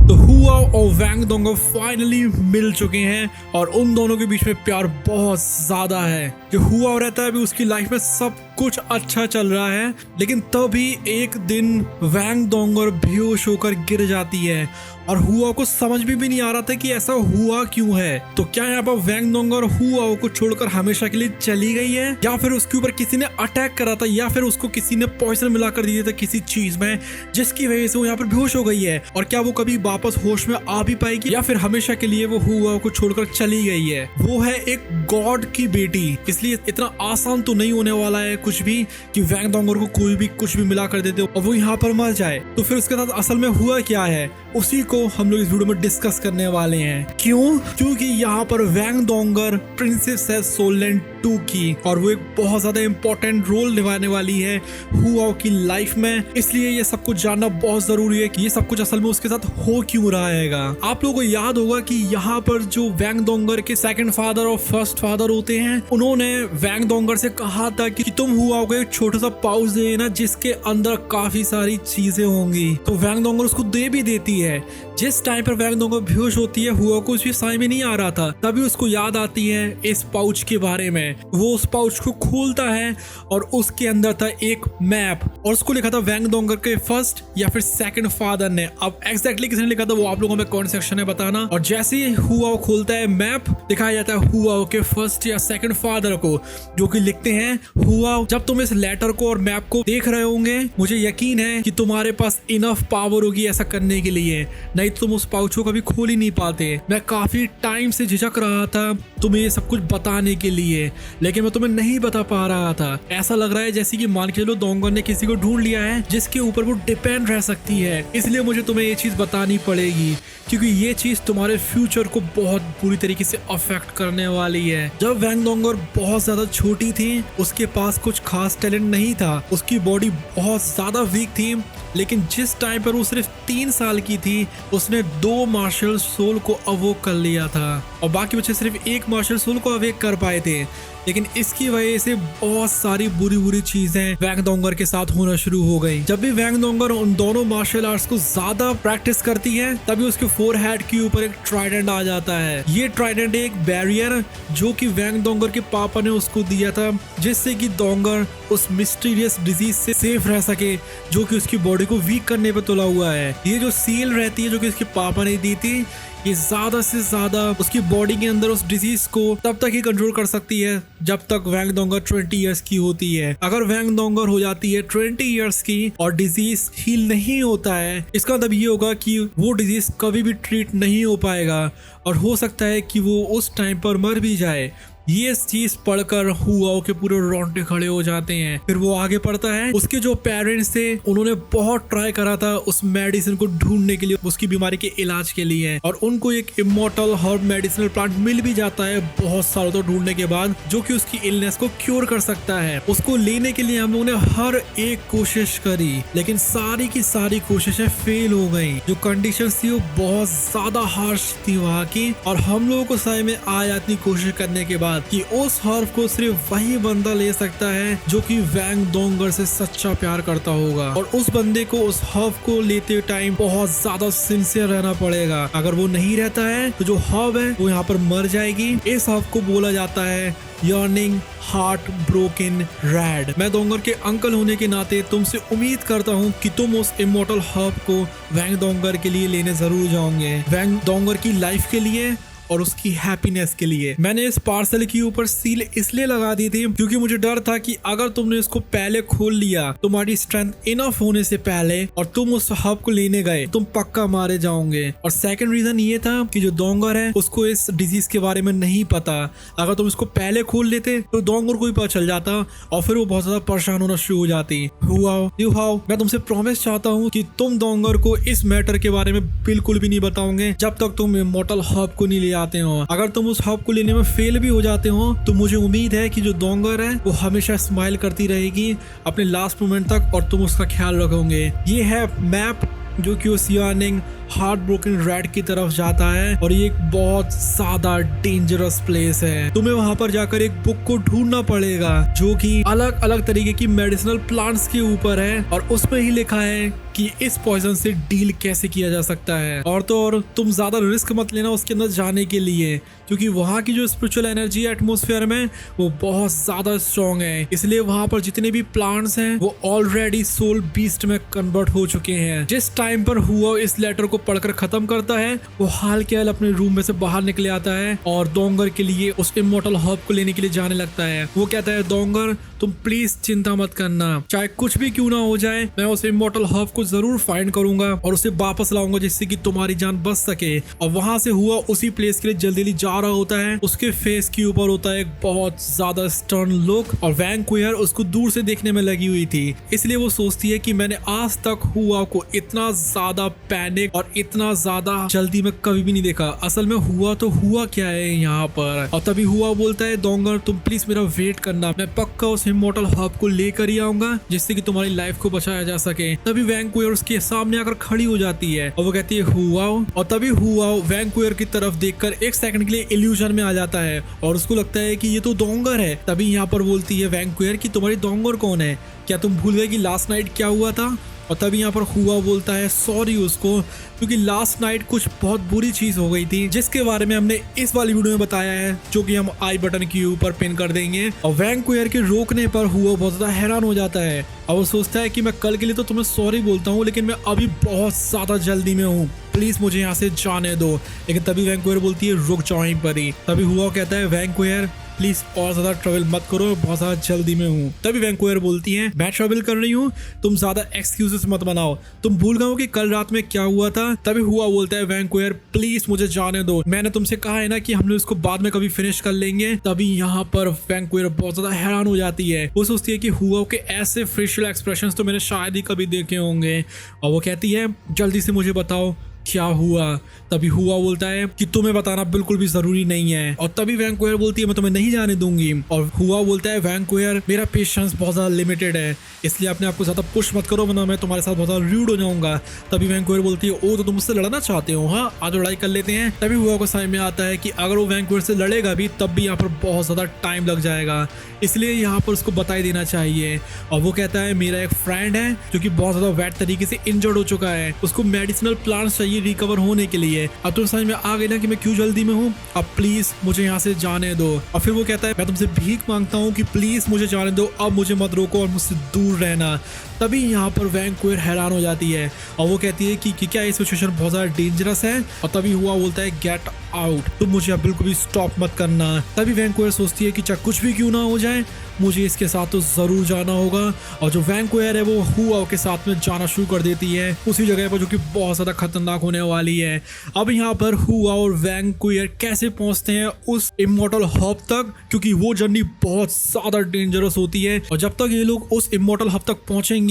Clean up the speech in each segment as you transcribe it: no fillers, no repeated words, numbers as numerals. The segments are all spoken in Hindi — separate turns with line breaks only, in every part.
तो हुआओ और वैंग दोंगर फाइनली मिल चुके हैं और उन दोनों के बीच में प्यार बहुत ज्यादा है। जो हुआओ रहता है अभी उसकी लाइफ में सब कुछ अच्छा चल रहा है, लेकिन तभी एक दिन वैंग दोंगर बेहोश होकर गिर जाती है और हुआओ को समझ भी नहीं आ रहा था कि ऐसा हुआ क्यों है। तो क्या यहाँ पर वैंग दोंगर हुआओ को छोड़कर हमेशा के लिए चली गई है, या फिर उसके ऊपर किसी ने अटैक करा था, या फिर उसको किसी ने पॉइजन मिलाकर दिया था किसी चीज में जिसकी वजह से वो यहाँ पर बेहोश हो गई है। और क्या वो कभी वापस होश में आ भी पाएगी, या फिर हमेशा के लिए वो हुआओ को छोड़कर चली गई है। वो है एक गॉड की बेटी, इसलिए इतना आसान तो नहीं होने वाला है कुछ भी कि वैंग दोंगर को कोई भी कुछ भी मिला कर देते और वो यहाँ पर मर जाए। तो फिर उसके साथ असल में हुआ क्या है उसी को हम लोग इस वीडियो में डिस्कस करने वाले हैं। क्यों? क्योंकि यहाँ पर वैंग दोंगर प्रिंसेस है सोलैंड 2 की, और वो एक बहुत ज्यादा इंपॉर्टेंट रोल निभाने वाली है हुआओ की लाइफ में। इसलिए ये सब कुछ जानना बहुत जरूरी है कि ये सब कुछ असल में उसके साथ हो क्यों रहा है। आप लोगों को याद होगा कि यहाँ पर जो वैंग दोंगर के सेकंड फादर और फर्स्ट फादर होते हैं, उन्होंने वैंग दोंगर से कहा था कि तुम हुआओ को एक छोटा सा पाउच दे देना जिसके अंदर काफी सारी चीजें होंगी। तो वैंग दोंगर उसको दे भी देती है। जिस टाइम पर वैंग दोंगर बेहोश होती है, हुआओ को उसकी समझ में नहीं आ रहा था, तभी उसको याद आती है इस पाउच के बारे में। वो उस पाउच को खोलता है और उसके अंदर था एक मैप, और उसको लिखा था वैंग दोंगर के फर्स्ट या फिर सेकंड फादर ने। अब एग्जैक्टली किसने लिखा था वो आप लोगों में कमेंट सेक्शन में बताना। और जैसे ही हुआओ खोलता है मैप, दिखाया जाता है हुआओ के फर्स्ट या सेकंड फादर को, जो कि लिखते हैं, हुआओ जब तुम इस लेटर को और मैप को देख रहे होंगे, मुझे यकीन है कि तुम्हारे पास इनफ पावर होगी ऐसा करने के लिए, नहीं तो तुम उस पाउच को कभी खोल ही नहीं पाते। मैं काफी टाइम से झिझक रहा था तुम्हें ये सब कुछ बताने के लिए, लेकिन मैं तुम्हें नहीं बता पा रहा था। ऐसा लग रहा है जैसे कि मान के चलो दोंगर ने किसी को ढूंढ लिया है जिसके ऊपर वो डिपेंड रह सकती है, इसलिए मुझे तुम्हें ये चीज बतानी पड़ेगी, क्योंकि ये चीज तुम्हारे फ्यूचर को बहुत बुरी तरीके से अफेक्ट करने वाली है। जब वैंग दोंगर बहुत ज्यादा छोटी थी, उसके पास कुछ खास टैलेंट नहीं था, उसकी बॉडी बहुत ज्यादा वीक थी, लेकिन जिस टाइम पर वो सिर्फ 3 साल की थी, उसने 2 मार्शल सोल को अवोक कर लिया था, और बाकी बच्चे सिर्फ 1 मार्शल सोल को अवेक कर पाए थे। लेकिन इसकी वजह से बहुत सारी बुरी चीजें वैंग दोंगर के साथ होना शुरू हो गई। जब भी वैंग दोंगर उन दोनों मार्शल आर्ट्स को ज्यादा प्रैक्टिस करती है, तभी उसके फोरहेड के ऊपर एक ट्राइडेंट आ जाता है। ये ट्राइडेंट एक बैरियर जो कि वैंग दोंगर के पापा ने उसको दिया था, जिससे कि दोंगर उस मिस्टीरियस डिजीज से सेफ रह सके जो कि उसकी बॉडी को वीक करने पे तुला हुआ है। ये जो सील रहती है जो कि उसके पापा ने दी थी, ये ज्यादा से ज्यादा उसकी बॉडी के अंदर उस डिजीज को तब तक ही कंट्रोल कर सकती है जब तक वैंग दोंगर 20 इयर्स की होती है। अगर वैंग दोंगर हो जाती है 20 इयर्स की और डिजीज हील नहीं होता है, इसका मतलब ये होगा कि वो डिजीज कभी भी ट्रीट नहीं हो पाएगा और हो सकता है कि वो उस टाइम पर मर भी जाए। ये चीज पढ़कर हुआओ के पूरे रोंगटे खड़े हो जाते हैं। फिर वो आगे पढ़ता है, उसके जो पेरेंट्स थे उन्होंने बहुत ट्राई करा था उस मेडिसिन को ढूंढने के लिए, उसकी बीमारी के इलाज के लिए, और उनको एक इमॉर्टल हर्ब मेडिसिनल प्लांट मिल भी जाता है बहुत सालों तक ढूंढने के बाद, जो कि उसकी इलनेस को क्योर कर सकता है। उसको लेने के लिए हम लोगों ने हर एक कोशिश करी, लेकिन सारी की सारी कोशिशें फेल हो गई। जो कंडीशन थी वो बहुत ज्यादा हार्श थी वहाँ की, और हम लोगों को समझ में आया इतनी कोशिश करने के बाद कि उस हर्ब को सिर्फ वही बंदा ले सकता है जो कि वैंग दोंगर से सच्चा प्यार करता होगा, और उस बंदे को उस हर्ब को लेते टाइम बहुत ज्यादा सिंसियर रहना पड़ेगा। अगर वो नहीं रहता है तो जो हर्ब है वो यहाँ पर मर जाएगी। इस हर्ब को बोला जाता है यर्निंग हार्ट ब्रोकन रैड। मैं दोंगर के अंकल होने के नाते तुमसे उम्मीद करता हूँ कि तुम उस इमॉर्टल हर्ब को वैंग दोंगर के लिए लेने जरूर जाओगे, वैंग दोंगर की लाइफ के लिए और उसकी हैप्पीनेस के लिए। मैंने इस पार्सल के ऊपर सील इसलिए लगा दी थी क्योंकि मुझे डर था कि अगर तुमने इसको पहले खोल लिया, तुम्हारी स्ट्रेंथ इनफ होने से पहले, और तुम उस हब को लेने गए, तुम पक्का मारे जाओगे। और सेकंड रीजन ये था कि जो दोंगर है उसको इस डिजीज के बारे में नहीं पता। अगर तुम इसको पहले खोल लेते तो दोंगर को भी पता चल जाता और फिर वो बहुत ज्यादा परेशान होना शुरू हो जाती। हुआओ, मैं तुमसे प्रॉमिस चाहता हूँ कि तुम दोंगर को इस मैटर के बारे में बिल्कुल भी नहीं बताओगे जब तक तुम इमॉर्टल हब को नहीं ले आते हो। अगर तुम उस हब को लेने में फेल भी हो जाते हो तो मुझे उम्मीद है कि जो दोंगर है वो हमेशा स्माइल करती रहेगी अपने लास्ट मोमेंट तक, और तुम उसका ख्याल रखोगे। ये है मैप जो कि उस यर्निंग हार्ट ब्रोकन रेड की तरफ जाता है और ये एक बहुत ज्यादा डेंजरस प्लेस है। तुम्हें वहां पर जाकर एक बुक को ढूंढना पड़ेगा जो कि अलग अलग तरीके की मेडिसिनल प्लांट्स के ऊपर है और उसमें ही लिखा है कि इस पॉइजन से डील कैसे किया जा सकता है। और तो और तुम ज्यादा रिस्क मत लेना उसके अंदर जाने के लिए, क्योंकि वहाँ की जो स्पिरिचुअल एनर्जी है एटमोस्फेयर में वो बहुत ज्यादा स्ट्रॉन्ग है। इसलिए वहाँ पर जितने भी प्लांट्स हैं वो ऑलरेडी सोल बीस्ट में कन्वर्ट हो चुके हैं। जिस टाइम पर हुआ इस लेटर को पढ़कर खत्म करता है वो हाल के हाल अपने रूम में से बाहर निकले आता है और डोंगर के लिए उस इमोर्टल हर्ब को लेने के लिए जाने लगता है। वो कहता है डोंगर तुम प्लीज चिंता मत करना, चाहे कुछ भी क्यों ना हो जाए मैं उस इमोर्टल हर्ब को जरूर फाइंड करूंगा और उसे वापस लाऊंगा जिससे कि तुम्हारी जान बच सके। और वहां से हुआ उसी प्लेस के लिए जल्दी जल्दी जा रहा होता है। उसके फेस के ऊपर होता है एक बहुत ज्यादा स्टर्न लुक और वैंक्वेयर उसको दूर से देखने में लगी हुई थी। इसलिए वो सोचती है कि मैंने आज तक हुआ को इतना ज्यादा पैनिक और इतना ज्यादा जल्दी में कभी भी नहीं देखा। असल में हुआ तो हुआ क्या है यहाँ पर। और तभी हुआ बोलता है डोंगर तुम प्लीज मेरा वेट करना, मैं पक्का उस इमोर्टल हर्ब को लेकर ही आऊंगा जिससे कि तुम्हारी लाइफ को बचाया जा सके। तभी वैंक्वेयर उसके सामने आकर खड़ी हो जाती है और वो कहती है हुआ। और तभी हुआ वैंक्वेयर की तरफ देखकर एक सेकंड के लिए इल्यूजन में आ जाता है और उसको लगता है कि ये तो डोंगर है। तभी यहाँ पर बोलती है वैंक्वेयर कि तुम्हारी डोंगर कौन है, क्या तुम भूल गए कि लास्ट नाइट क्या हुआ था। और तभी यहाँ पर हुआ बोलता है सॉरी उसको, क्योंकि लास्ट नाइट कुछ बहुत बुरी चीज हो गई थी जिसके बारे में हमने इस वाली वीडियो में बताया है जो कि हम आई बटन के ऊपर पिन कर देंगे। और वैंक्वेयर के रोकने पर हुआ बहुत ज्यादा हैरान हो जाता है और वो सोचता है कि मैं कल के लिए तो तुम्हें सॉरी बोलता हूँ लेकिन मैं अभी बहुत ज्यादा जल्दी में हूँ, प्लीज मुझे यहाँ से जाने दो। लेकिन तभी वैंक्वेयर बोलती है रुक जाओ यहीं पर ही। तभी हुआ कहता है वैंक्वेयर प्लीज और ज्यादा ट्रेवल मत करो, बहुत ज्यादा जल्दी में हूँ। तभी वैंक्वेयर बोलती है मैं ट्रेवल कर रही हूँ, तुम ज्यादा एक्सक्यूजेस मत बनाओ, तुम भूल गए हो कि कल रात में क्या हुआ था। तभी हुआ बोलता है वैंक्वेयर प्लीज मुझे जाने दो, मैंने तुमसे कहा है ना कि हम लोग इसको बाद में कभी फिनिश कर लेंगे। तभी यहाँ पर वैंक्वेयर बहुत ज्यादा हैरान हो जाती है। वो सोचती है कि हुआ के ऐसे फेशियल एक्सप्रेशंस तो मैंने शायद ही कभी देखे होंगे। और वो कहती है जल्दी से मुझे बताओ क्या हुआ। तभी हुआ बोलता है कि तुम्हें बताना बिल्कुल भी जरूरी नहीं है। और तभी वैंक्वेयर बोलती है मैं तुम्हें नहीं जाने दूंगी। और हुआ बोलता है वैंक्वेयर मेरा पेशेंस बहुत ज्यादा लिमिटेड है, इसलिए अपने आपको ज्यादा पुश मत करो वरना मैं तुम्हारे साथ बहुत ज्यादा रूड हो जाऊंगा। तभी वैंक्वेयर बोलती है ओ तो तुम मुझसे लड़ना चाहते हो, हाँ आज लड़ाई कर लेते हैं। तभी हुआ को समझ में आता है कि अगर वो वैंक्वेयर से लड़ेगा भी तब भी यहाँ पर बहुत ज्यादा टाइम लग जाएगा, इसलिए यहाँ पर उसको बता ही देना चाहिए। और वो कहता है मेरा एक फ्रेंड है जो कि बहुत ज्यादा बैड तरीके से इंजर्ड हो चुका है, उसको मेडिसिनल प्लांट्स चाहिए रिकवर होने के लिए। अब तो समझ में आ गई ना कि मैं क्यों जल्दी में हूँ, अब प्लीज मुझे यहाँ से जाने दो। और फिर वो कहता है मैं तुमसे भीख मांगता हूँ कि प्लीज मुझे जाने दो, अब मुझे मत रोको और मुझसे दूर रहना। तभी यहाँ पर वैंक्वेयर हैरान हो जाती है और वो कहती है कि क्या ये सिचुएशन बहुत ज्यादा डेंजरस है। और तभी हुआ बोलता है गेट आउट, तुम मुझे अब बिल्कुल भी स्टॉप मत करना। तभी वैंक्वेयर सोचती है कि चाहे कुछ भी क्यों ना हो जाए मुझे इसके साथ तो जरूर जाना होगा। और जो वैंक्वेयर है वो हुआ के साथ में जाना शुरू कर देती है उसी जगह पर जो कि बहुत ज्यादा खतरनाक होने वाली है। अब यहाँ पर हुआ और वैंक्वेयर कैसे पहुंचते हैं उस इमोर्टल हब तक, क्योंकि वो जर्नी बहुत ज्यादा डेंजरस होती है और जब तक ये लोग उस इमोर्टल हब तक पहुंचेंगे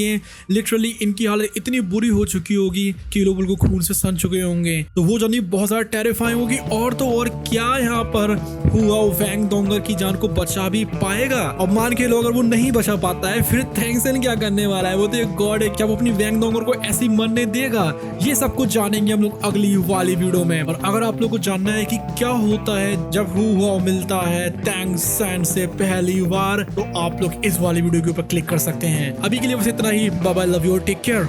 लिटरली इनकी हालत इतनी बुरी हो चुकी होगी कि लोग बिल्कुल खून से सन चुके होंगे। तो वो जर्नी बहुत ज्यादा टेरिफाइंग होगी। और तो और क्या यहाँ पर हुआ वैंग डोंगर की जान को बचा भी पाएगा। और मान के लो अगर वो नहीं बचा पाता है फिर थैंक्सन क्या करने वाला है, वो तो एक गॉड है, क्या वो अपनी वैंग डोंगर को ऐसी मरने देगा। ये सब कुछ जानेंगे हम लोग अगली वाली वीडियो में। और अगर आप लोग को जानना है कि क्या होता है जब हुआ मिलता है थैंक्सन से पहली बार तो आप लोग इस वाली वीडियो के ऊपर क्लिक कर सकते हैं। अभी के लिए बस इतना ही, bye bye, love you, take care.